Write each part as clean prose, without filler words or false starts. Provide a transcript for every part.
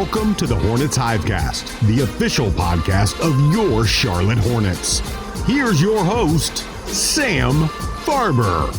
Welcome to the Hornets Hivecast, the official podcast of your Charlotte Hornets. Here's your host, Sam Farber.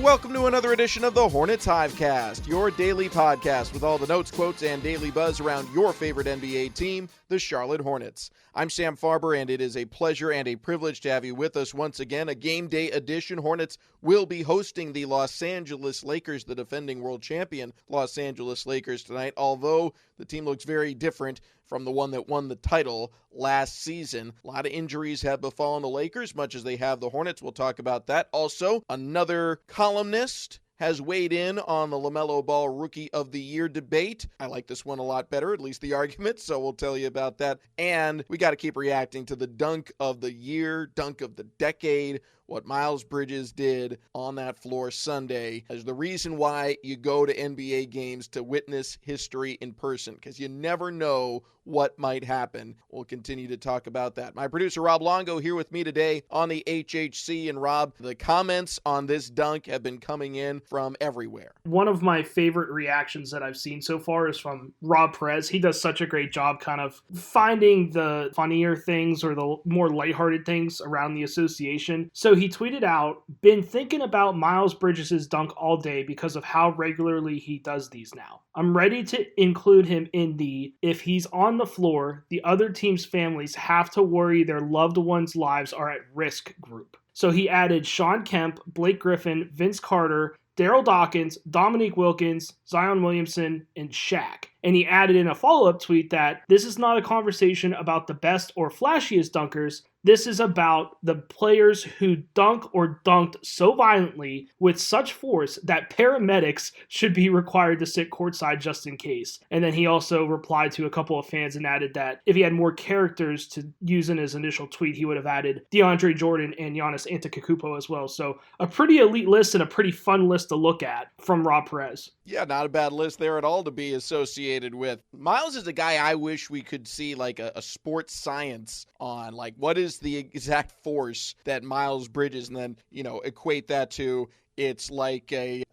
Welcome to another edition of the Hornets Hivecast, your daily podcast with all the notes, quotes, and daily buzz around your favorite NBA team, the Charlotte Hornets. I'm Sam Farber, and it is a pleasure and a privilege to have you with us once again. A game day edition. Hornets will be hosting the Los Angeles Lakers, the defending world champion Los Angeles Lakers tonight, although the team looks very different from the one that won the title last season. A lot of injuries have befallen the Lakers, much as they have the Hornets. We'll talk about that. Also, another columnist has weighed in on the LaMelo Ball Rookie of the Year debate. I like this one a lot better, at least the argument, so we'll tell you about that. And we got to keep reacting to the dunk of the year, dunk of the decade, what Miles Bridges did on that floor Sunday is the reason why you go to NBA games, to witness history in person, because you never know what might happen. We'll continue to talk about that. My producer, Rob Longo, here with me today on the HHC. And Rob, the comments on this dunk have been coming in from everywhere. One of my favorite reactions that I've seen so far is from Rob Perez. He does such a great job kind of finding the funnier things or the more lighthearted things around the association. So he tweeted out, "Been thinking about Miles Bridges' dunk all day because of how regularly he does these now. I'm ready to include him in the, if he's on the floor, the other team's families have to worry their loved ones' lives are at risk group." So he added Sean Kemp, Blake Griffin, Vince Carter, Daryl Dawkins, Dominique Wilkins, Zion Williamson, and Shaq. And he added in a follow-up tweet that this is not a conversation about the best or flashiest dunkers. This is about the players who dunk or dunked so violently with such force that paramedics should be required to sit courtside just in case. And then he also replied to a couple of fans and added that if he had more characters to use in his initial tweet, he would have added DeAndre Jordan and Giannis Antetokounmpo as well. So a pretty elite list and a pretty fun list to look at from Rob Perez. Yeah, not a bad list there at all to be associated with. Miles is a guy I wish we could see like a sports science on, like what is the exact force that Miles Bridges, and then, equate that to it's like an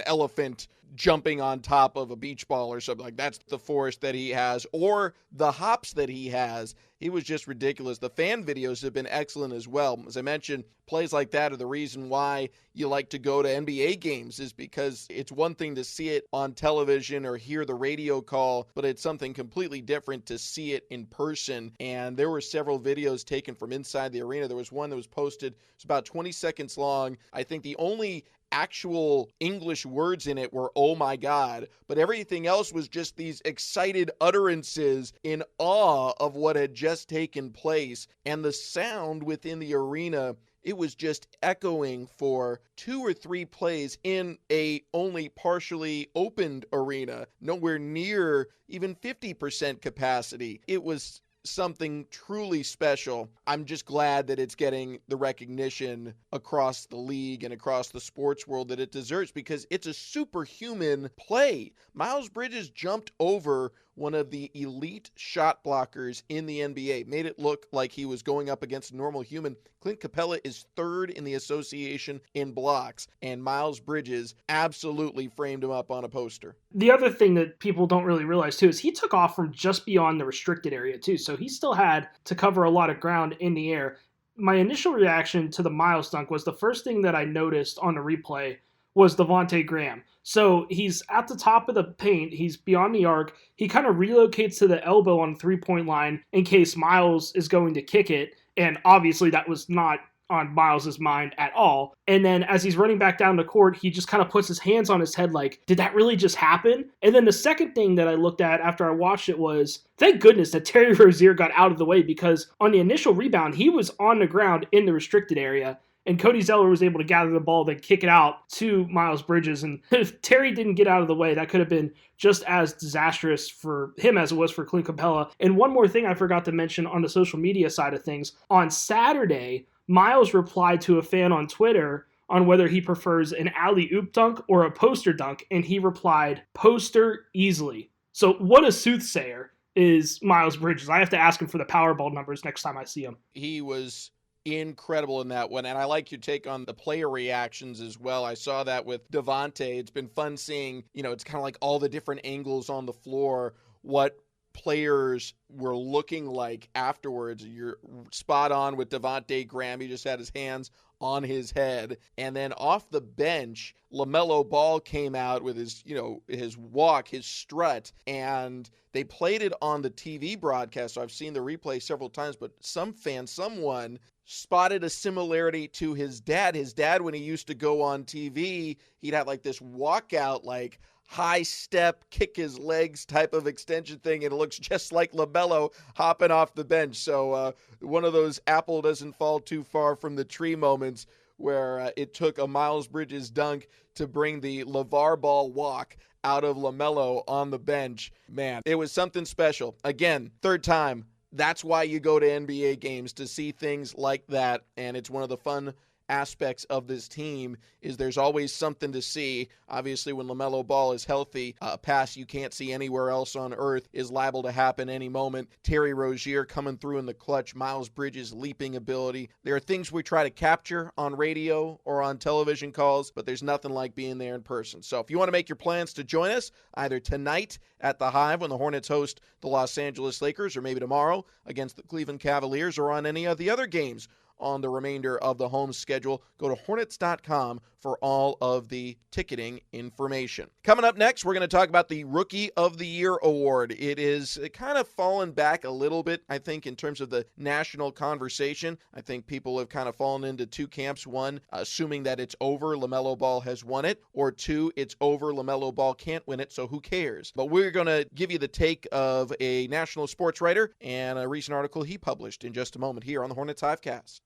elephant jumping on top of a beach ball or something. Like that's the force that he has, or the hops that he has. He was just ridiculous. The fan videos have been excellent as well. As I mentioned, plays like that are the reason why you like to go to NBA games, is because it's one thing to see it on television or hear the radio call, but it's something completely different to see it in person. And there were several videos taken from inside the arena. There was one that was posted. It's about 20 seconds long. I think the only actual English words in it were "oh my God," but everything else was just these excited utterances in awe of what had just taken place. And the sound within the arena, it was just echoing for 2 or 3 plays in a only partially opened arena, nowhere near even 50% capacity. It was something truly special. I'm just glad that it's getting the recognition across the league and across the sports world that it deserves, because it's a superhuman play. Miles Bridges jumped over one of the elite shot blockers in the NBA, made it look like he was going up against a normal human. Clint Capella is 3rd in the association in blocks, and Miles Bridges absolutely framed him up on a poster. The other thing that people don't really realize too is he took off from just beyond the restricted area too, so he still had to cover a lot of ground in the air. My initial reaction to the Miles dunk was the first thing that I noticed on the replay was Devontae Graham. So he's at the top of the paint. He's beyond the arc. He kind of relocates to the elbow on the three-point line in case Miles is going to kick it. And obviously that was not on Miles's mind at all. And then as he's running back down the court, he just kind of puts his hands on his head like, did that really just happen? And then the second thing that I looked at after I watched it was, thank goodness that Terry Rozier got out of the way, because on the initial rebound, he was on the ground in the restricted area. And Cody Zeller was able to gather the ball, then kick it out to Miles Bridges. And if Terry didn't get out of the way, that could have been just as disastrous for him as it was for Clint Capella. And one more thing I forgot to mention on the social media side of things. On Saturday, Miles replied to a fan on Twitter on whether he prefers an alley-oop dunk or a poster dunk, and he replied, "Poster easily." So what a soothsayer is Miles Bridges. I have to ask him for the Powerball numbers next time I see him. He was incredible in that one, and I like your take on the player reactions as well. I saw that with Devontae. It's been fun seeing, it's kind of like all the different angles on the floor what players were looking like afterwards. You're spot on with Devontae Graham. He just had his hands on his head. And then off the bench, LaMelo Ball came out with his, his walk, his strut, and they played it on the TV broadcast. So I've seen the replay several times, but someone spotted a similarity to his dad. His dad, when he used to go on TV, he'd have like this walkout, like high step, kick his legs type of extension thing, and it looks just like LaMelo hopping off the bench. So one of those apple doesn't fall too far from the tree moments where it took a Miles Bridges dunk to bring the LeVar Ball walk out of LaMelo on the bench. Man, it was something special. Again, third time. That's why you go to NBA games, to see things like that, and it's one of the fun aspects of this team is there's always something to see. Obviously, when LaMelo Ball is healthy, a pass you can't see anywhere else on earth is liable to happen any moment. Terry Rozier coming through in the clutch, Miles Bridges' leaping ability. There are things we try to capture on radio or on television calls, but there's nothing like being there in person. So if you want to make your plans to join us, either tonight at the Hive when the Hornets host the Los Angeles Lakers, or maybe tomorrow against the Cleveland Cavaliers, or on any of the other games on the remainder of the home schedule, go to Hornets.com for all of the ticketing information. Coming up next, we're going to talk about the Rookie of the Year award. It is kind of fallen back a little bit, I think, in terms of the national conversation. I think people have kind of fallen into two camps. One, assuming that it's over, LaMelo Ball has won it, or two, it's over, LaMelo Ball can't win it, so who cares? But we're going to give you the take of a national sports writer and a recent article he published in just a moment here on the Hornets Hivecast.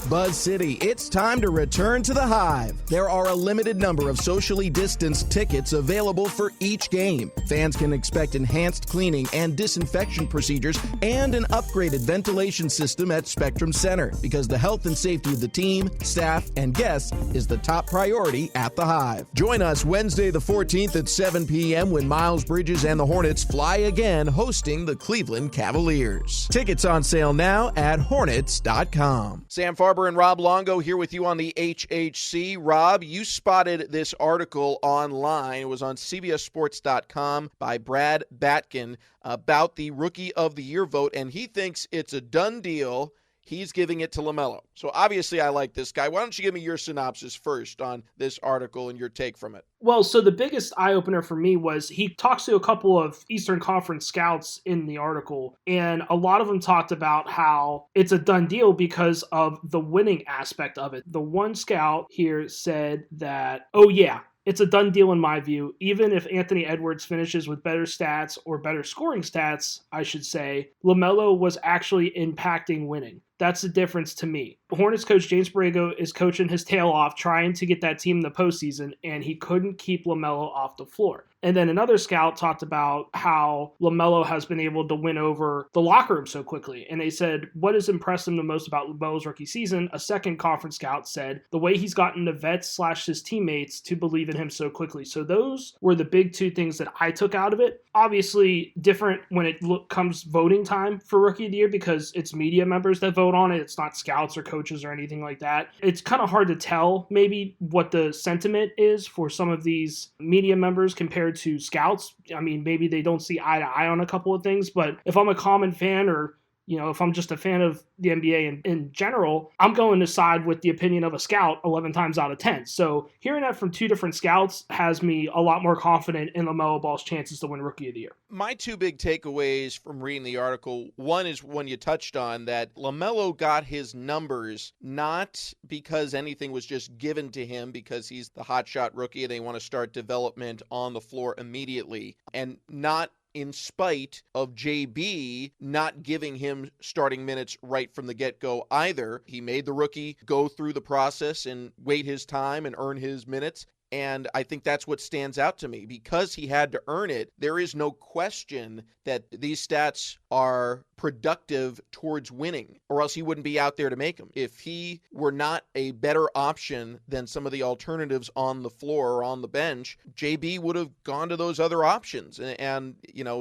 Buzz City, it's time to return to the Hive. There are a limited number of socially distanced tickets available for each game. Fans can expect enhanced cleaning and disinfection procedures and an upgraded ventilation system at Spectrum Center, because the health and safety of the team, staff, and guests is the top priority at the Hive. Join us Wednesday the 14th at 7 p.m. when Miles Bridges and the Hornets fly again, hosting the Cleveland Cavaliers. Tickets on sale now at Hornets.com. Sam Farber and Rob Longo here with you on the HHC. Rob, you spotted this article online. It was on CBSSports.com by Brad Batkin about the Rookie of the Year vote, and he thinks it's a done deal. He's giving it to LaMelo. So obviously I like this guy. Why don't you give me your synopsis first on this article and your take from it? Well, so the biggest eye-opener for me was he talks to a couple of Eastern Conference scouts in the article, and a lot of them talked about how it's a done deal because of the winning aspect of it. The one scout here said that, oh yeah, it's a done deal in my view. Even if Anthony Edwards finishes with better stats, or better scoring stats, I should say, LaMelo was actually impacting winning. That's the difference to me. Hornets coach James Borrego is coaching his tail off, trying to get that team in the postseason, and he couldn't keep LaMelo off the floor. And then another scout talked about how LaMelo has been able to win over the locker room so quickly. And they said, what has impressed them the most about LaMelo's rookie season? A second conference scout said, the way he's gotten the vets / his teammates to believe in him so quickly. So those were the big two things that I took out of it. Obviously different when it comes voting time for Rookie of the Year, because it's media members that vote on it. It's not scouts or coaches or anything like that. It's kind of hard to tell maybe what the sentiment is for some of these media members compared to scouts. I mean, maybe they don't see eye to eye on a couple of things, but if I'm a common fan, or if I'm just a fan of the NBA in general, I'm going to side with the opinion of a scout 11 times out of 10. So hearing that from two different scouts has me a lot more confident in LaMelo Ball's chances to win Rookie of the Year. My two big takeaways from reading the article, one is one you touched on, that LaMelo got his numbers not because anything was just given to him because he's the hotshot rookie and they want to start development on the floor immediately, and not in spite of JB not giving him starting minutes right from the get-go either. He made the rookie go through the process and wait his time and earn his minutes. And I think that's what stands out to me. Because he had to earn it, there is no question that these stats are productive towards winning, or else he wouldn't be out there to make them. If he were not a better option than some of the alternatives on the floor or on the bench, JB would have gone to those other options. And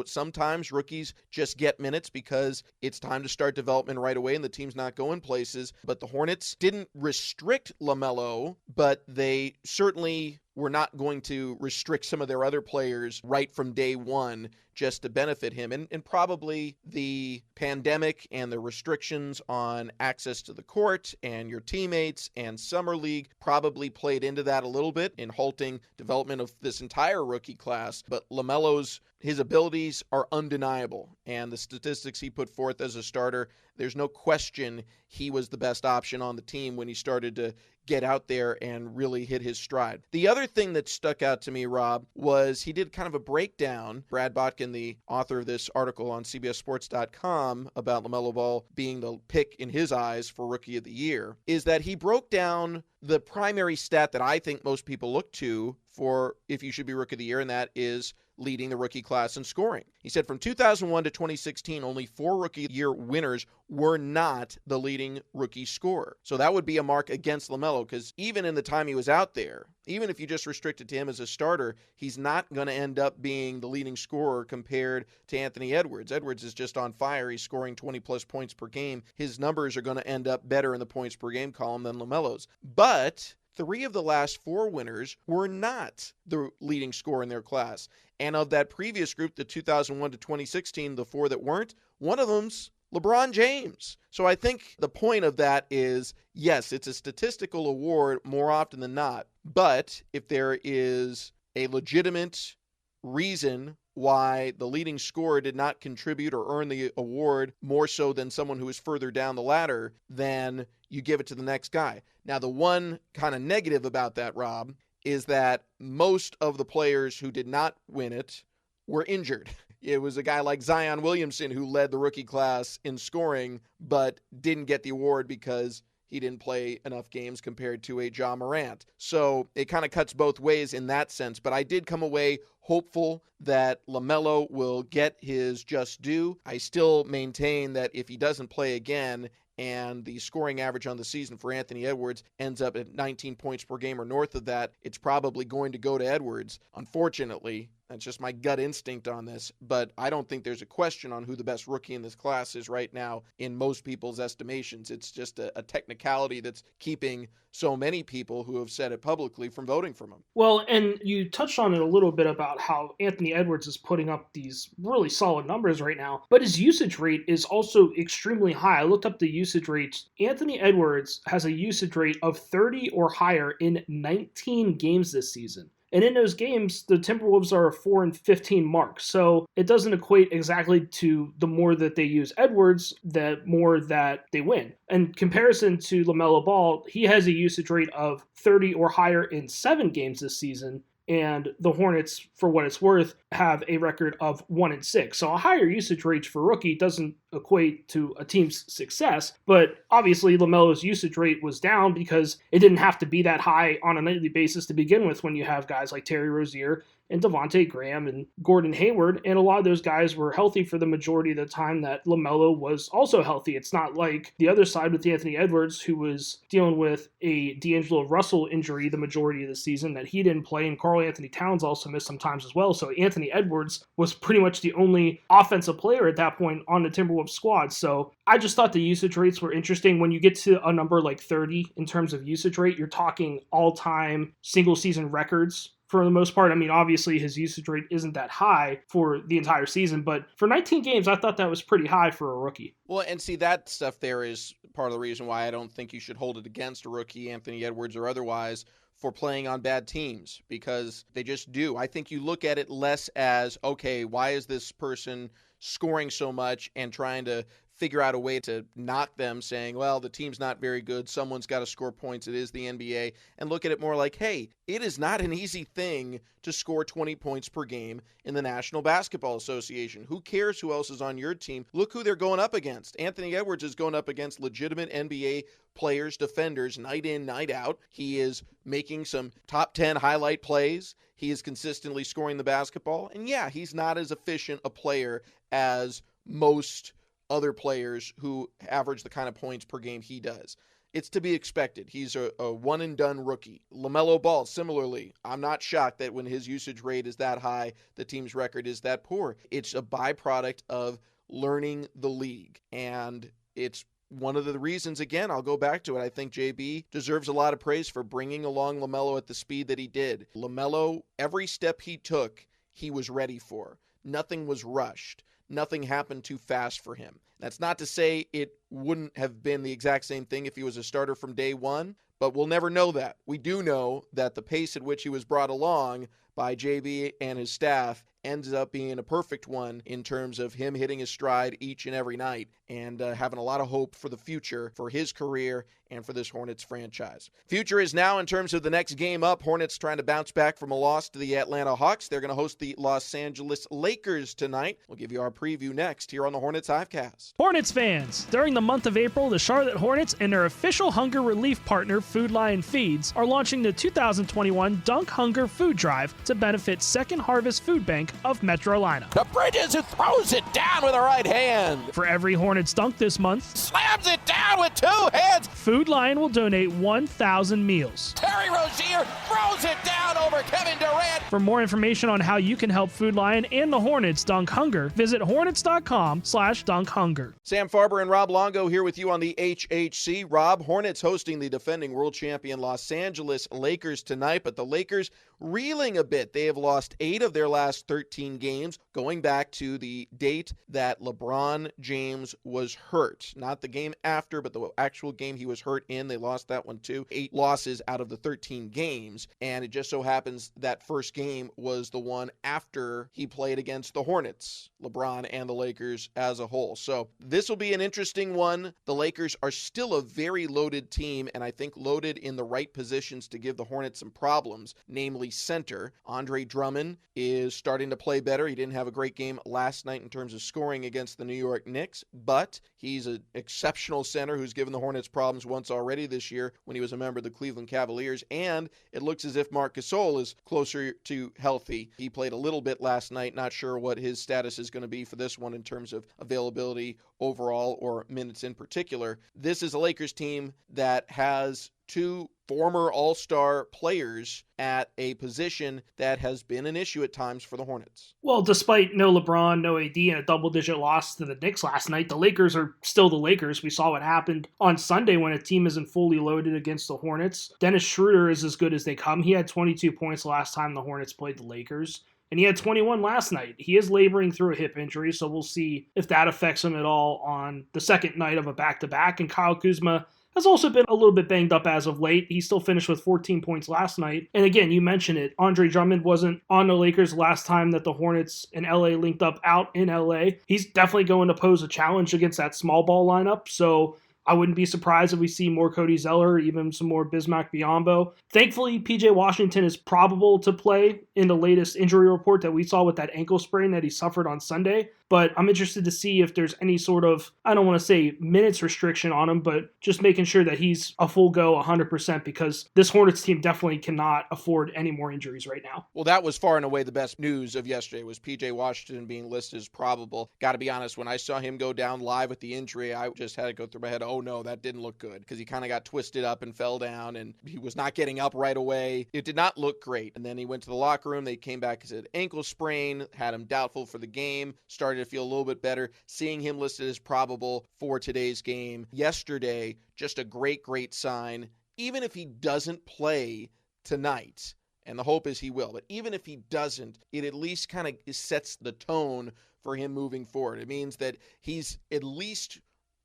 sometimes rookies just get minutes because it's time to start development right away and the team's not going places. But the Hornets didn't restrict LaMelo, but they certainly were not going to restrict some of their other players right from day one just to benefit him. And probably the pandemic and the restrictions on access to the court and your teammates and summer league probably played into that a little bit in halting development of this entire rookie class. But LaMelo's his abilities are undeniable, and the statistics he put forth as a starter, there's no question he was the best option on the team when he started to get out there and really hit his stride. The other thing that stuck out to me, Rob, was he did kind of a breakdown. Brad Botkin, the author of this article on CBSSports.com about LaMelo Ball being the pick in his eyes for Rookie of the Year, is that he broke down the primary stat that I think most people look to for if you should be Rookie of the Year, and that is leading the rookie class in scoring. He said from 2001 to 2016, only 4 Rookie of the Year winners were not the leading rookie scorer. So that would be a mark against LaMelo, because even in the time he was out there, even if you just restricted to him as a starter, he's not going to end up being the leading scorer compared to Anthony Edwards. Edwards is just on fire. He's scoring 20-plus points per game. His numbers are going to end up better in the points per game column than LaMelo's. But 3 of the last 4 winners were not the leading scorer in their class. And of that previous group, the 2001 to 2016, the 4 that weren't, one of them's LeBron James. So I think the point of that is, yes, it's a statistical award more often than not. But if there is a legitimate reason why the leading scorer did not contribute or earn the award more so than someone who is further down the ladder, then you give it to the next guy. Now, the one kind of negative about that, Rob, is that most of the players who did not win it were injured. It was a guy like Zion Williamson who led the rookie class in scoring, but didn't get the award because he didn't play enough games compared to a Ja Morant. So it kind of cuts both ways in that sense. But I did come away hopeful that LaMelo will get his just due. I still maintain that if he doesn't play again and the scoring average on the season for Anthony Edwards ends up at 19 points per game or north of that, it's probably going to go to Edwards. Unfortunately, that's just my gut instinct on this, but I don't think there's a question on who the best rookie in this class is right now in most people's estimations. It's just a technicality that's keeping so many people who have said it publicly from voting for him. Well, and you touched on it a little bit about how Anthony Edwards is putting up these really solid numbers right now, but his usage rate is also extremely high. I looked up the usage rates. Anthony Edwards has a usage rate of 30 or higher in 19 games this season. And in those games, the Timberwolves are a 4-15 mark. So it doesn't equate exactly to the more that they use Edwards, the more that they win. In comparison to LaMelo Ball, he has a usage rate of 30 or higher in 7 games this season. And the Hornets, for what it's worth, have a record of 1-6. So a higher usage rate for rookie doesn't equate to a team's success. But obviously, LaMelo's usage rate was down because it didn't have to be that high on a nightly basis to begin with when you have guys like Terry Rozier and Devontae Graham and Gordon Hayward. And a lot of those guys were healthy for the majority of the time that LaMelo was also healthy. It's not like the other side with Anthony Edwards, who was dealing with a D'Angelo Russell injury the majority of the season that he didn't play, and Karl Anthony Towns also missed some times as well. So Anthony Edwards was pretty much the only offensive player at that point on the Timberwolves squad. So I just thought the usage rates were interesting. When you get to a number like 30 in terms of usage rate, you're talking all-time single-season records for the most part. I mean, obviously his usage rate isn't that high for the entire season, but for 19 games, I thought that was pretty high for a rookie. Well, and see, that stuff there is part of the reason why I don't think you should hold it against a rookie, Anthony Edwards or otherwise, for playing on bad teams, because they just do. I think you look at it less as, okay, why is this person scoring so much, and trying to figure out a way to knock them, saying, well, the team's not very good, someone's got to score points, it is the NBA, and look at it more like, hey, it is not an easy thing to score 20 points per game in the National Basketball Association. Who cares who else is on your team? Look who they're going up against. Anthony Edwards is going up against legitimate NBA players, defenders, night in, night out. He is making some top 10 highlight plays. He is consistently scoring the basketball. And yeah, he's not as efficient a player as most other players who average the kind of points per game he does. It's to be expected. He's a one-and-done rookie. LaMelo Ball, similarly, I'm not shocked that when his usage rate is that high, the team's record is that poor. It's a byproduct of learning the league. And it's one of the reasons, again, I'll go back to it. I think JB deserves a lot of praise for bringing along LaMelo at the speed that he did. LaMelo, every step he took, he was ready for. nothing was rushed. Nothing happened too fast for him. That's not to say it wouldn't have been the exact same thing if he was a starter from day one, but we'll never know that. We do know that the pace at which he was brought along by JB and his staff ends up being a perfect one in terms of him hitting his stride each and every night and having a lot of hope for the future for his career and for this Hornets franchise. Future is now in terms of the next game up. Hornets trying to bounce back from a loss to the Atlanta Hawks. They're going to host the Los Angeles Lakers tonight. We'll give you our preview next here on the Hornets Hivecast. Hornets fans, during the month of April, the Charlotte Hornets and their official hunger relief partner, Food Lion Feeds, are launching the 2021 Dunk Hunger Food Drive to benefit Second Harvest Food Bank of Metro Atlanta. The Bridges, who throws it down with a right hand. For every Hornets dunk this month, Slams it down with two hands. Food Lion will donate 1,000 meals. Terry Rozier throws it down over Kevin Durant. For more information on how you can help Food Lion and the Hornets dunk hunger, visit hornets.com/dunkhunger. Sam Farber and Rob Longo here with you on the HHC. Rob, Hornets hosting the defending world champion Los Angeles Lakers tonight, but the Lakers reeling a bit. They have lost 8 of their last 13 games, going back to the date that LeBron James was hurt. Not the game after, but the actual game he was hurt in. They lost that one too. 8 losses out of the 13 games, and it just so happens that first game was the one after he played against the Hornets, LeBron and the Lakers as a whole. So this will be an interesting one. The Lakers are still a very loaded team, and I think loaded in the right positions to give the Hornets some problems, namely center. Andre Drummond is starting to play better. He didn't have a great game last night in terms of scoring against the New York Knicks, but he's an exceptional center who's given the Hornets problems once already this year when he was a member of the Cleveland Cavaliers, and it looks as if Marc Gasol is closer to healthy. He played a little bit last night. Not sure what his status is going to be for this one in terms of availability overall or minutes in particular. This is a Lakers team that has 2 former all-star players at a position that has been an issue at times for the Hornets. Well, despite no LeBron, no AD, and a double-digit loss to the Knicks last night, the Lakers are still the Lakers. We saw what happened on Sunday when a team isn't fully loaded against the Hornets. Dennis Schroeder is as good as they come. He had 22 points last time the Hornets played the Lakers, and he had 21 last night. He is laboring through a hip injury, so we'll see if that affects him at all on the second night of a back-to-back. And Kyle Kuzma has also been a little bit banged up as of late. He still finished with 14 points last night. And again, you mentioned it, Andre Drummond wasn't on the Lakers last time that the Hornets and LA linked up out in LA. He's definitely going to pose a challenge against that small ball lineup. So I wouldn't be surprised if we see more Cody Zeller, even some more Bismack Biyombo. Thankfully, PJ Washington is probable to play in the latest injury report that we saw with that ankle sprain that he suffered on Sunday. But I'm interested to see if there's any sort of, I don't want to say minutes restriction on him, but just making sure that he's a full go 100%, because this Hornets team definitely cannot afford any more injuries right now. Well, that was far and away the best news of yesterday, was PJ Washington being listed as probable. Got to be honest, when I saw him go down live with the injury, I just had to go through my head, oh no, that didn't look good, because he kind of got twisted up and fell down, and he was not getting up right away. It did not look great. And then he went to the locker room. They came back and said ankle sprain, had him doubtful for the game, started to feel a little bit better. Seeing him listed as probable for today's game yesterday, just a great sign. Even if he doesn't play tonight, and the hope is he will, but even if he doesn't, it at least kind of sets the tone for him moving forward. It means that he's at least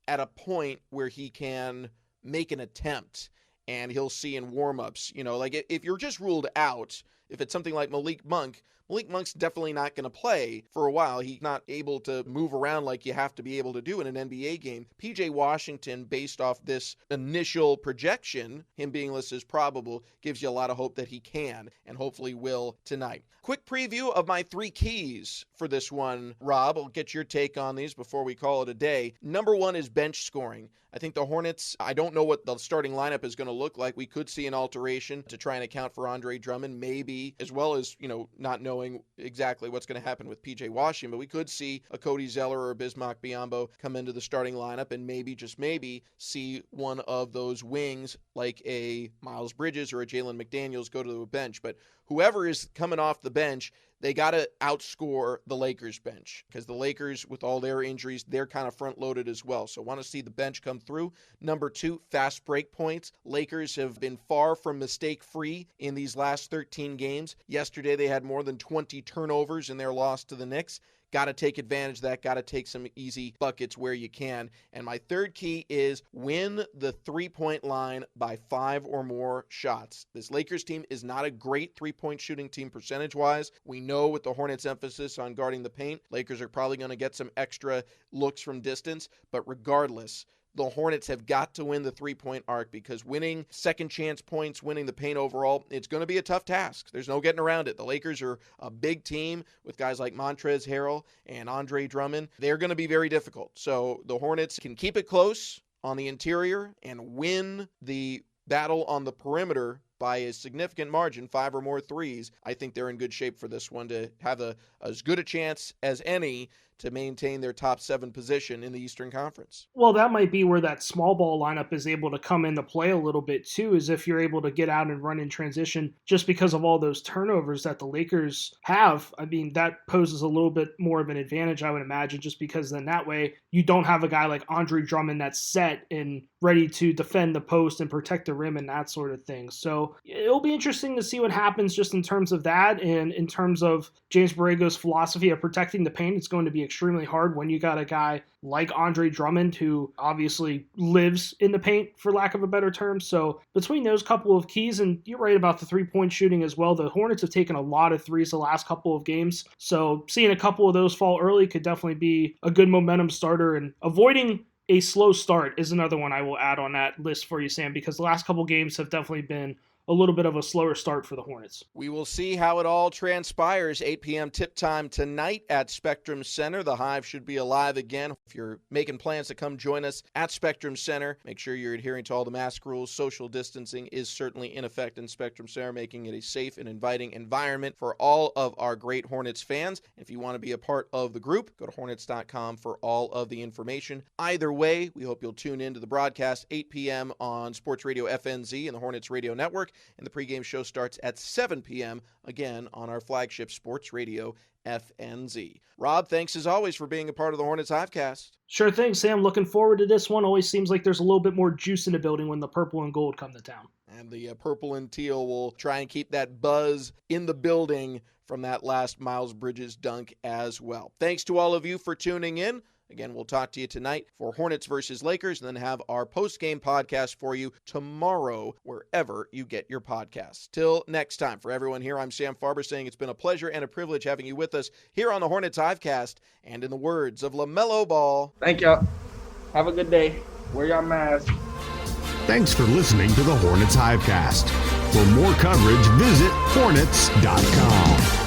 at a point where he can make an attempt, and he'll see in warmups, like if you're just ruled out, if it's something like Malik Monk's definitely not going to play for a while. He's not able to move around like you have to be able to do in an NBA game. PJ Washington, based off this initial projection, him being listed as probable, gives you a lot of hope that he can, and hopefully will tonight. Quick preview of my 3 keys for this one, Rob. I'll get your take on these before we call it a day. Number 1 is bench scoring. I think the Hornets, I don't know what the starting lineup is going to look like. We could see an alteration to try and account for Andre Drummond, maybe, as well as, not knowing exactly what's going to happen with PJ Washington. But we could see a Cody Zeller or a Bismack Biyombo come into the starting lineup, and maybe, just maybe, see one of those wings like a Miles Bridges or a Jalen McDaniels go to the bench. But whoever is coming off the bench, they got to outscore the Lakers bench because the Lakers, with all their injuries, they're kind of front-loaded as well. So want to see the bench come through. Number 2, fast break points. Lakers have been far from mistake-free in these last 13 games. Yesterday, they had more than 20 turnovers in their loss to the Knicks. Got to take advantage of that. Got to take some easy buckets where you can. And my third key is win the three-point line by 5 or more shots. This Lakers team is not a great three-point shooting team percentage-wise. We know with the Hornets' emphasis on guarding the paint, Lakers are probably going to get some extra looks from distance. But regardless, the Hornets have got to win the three-point arc because winning second chance points, winning the paint overall, it's going to be a tough task. There's no getting around it. The Lakers are a big team with guys like Montrezl Harrell and Andre Drummond. They're going to be very difficult. So the Hornets can keep it close on the interior and win the battle on the perimeter by a significant margin, 5 or more threes. I think they're in good shape for this one to have as good a chance as any to maintain their top 7 position in the Eastern Conference. Well, that might be where that small ball lineup is able to come into play a little bit too, is if you're able to get out and run in transition just because of all those turnovers that the Lakers have. I mean, that poses a little bit more of an advantage, I would imagine, just because then that way you don't have a guy like Andre Drummond that's set and ready to defend the post and protect the rim and that sort of thing. So it'll be interesting to see what happens just in terms of that, and in terms of James Borrego's philosophy of protecting the paint. It's going to be extremely hard when you got a guy like Andre Drummond who obviously lives in the paint, for lack of a better term. So between those couple of keys, and you're right about the three-point shooting as well, the Hornets have taken a lot of threes the last couple of games. So seeing a couple of those fall early could definitely be a good momentum starter, and avoiding a slow start is another one I will add on that list for you, Sam, because the last couple games have definitely been a little bit of a slower start for the Hornets. We will see how it all transpires. 8 p.m. tip time tonight at Spectrum Center. The Hive should be alive again. If you're making plans to come join us at Spectrum Center, make sure you're adhering to all the mask rules. Social distancing is certainly in effect in Spectrum Center, making it a safe and inviting environment for all of our great Hornets fans. If you want to be a part of the group, go to Hornets.com for all of the information. Either way, we hope you'll tune in to the broadcast 8 p.m. on Sports Radio FNZ and the Hornets Radio Network. And the pregame show starts at 7 p.m., again, on our flagship Sports Radio FNZ. Rob, thanks as always for being a part of the Hornets Hivecast. Sure thing, Sam. Looking forward to this one. Always seems like there's a little bit more juice in the building when the purple and gold come to town. And the purple and teal will try and keep that buzz in the building from that last Miles Bridges dunk as well. Thanks to all of you for tuning in. Again, we'll talk to you tonight for Hornets versus Lakers, and then have our post-game podcast for you tomorrow, wherever you get your podcasts. Till next time, for everyone here, I'm Sam Farber saying it's been a pleasure and a privilege having you with us here on the Hornets Hivecast. And in the words of LaMelo Ball, thank y'all. Have a good day. Wear your mask. Thanks for listening to the Hornets Hivecast. For more coverage, visit Hornets.com.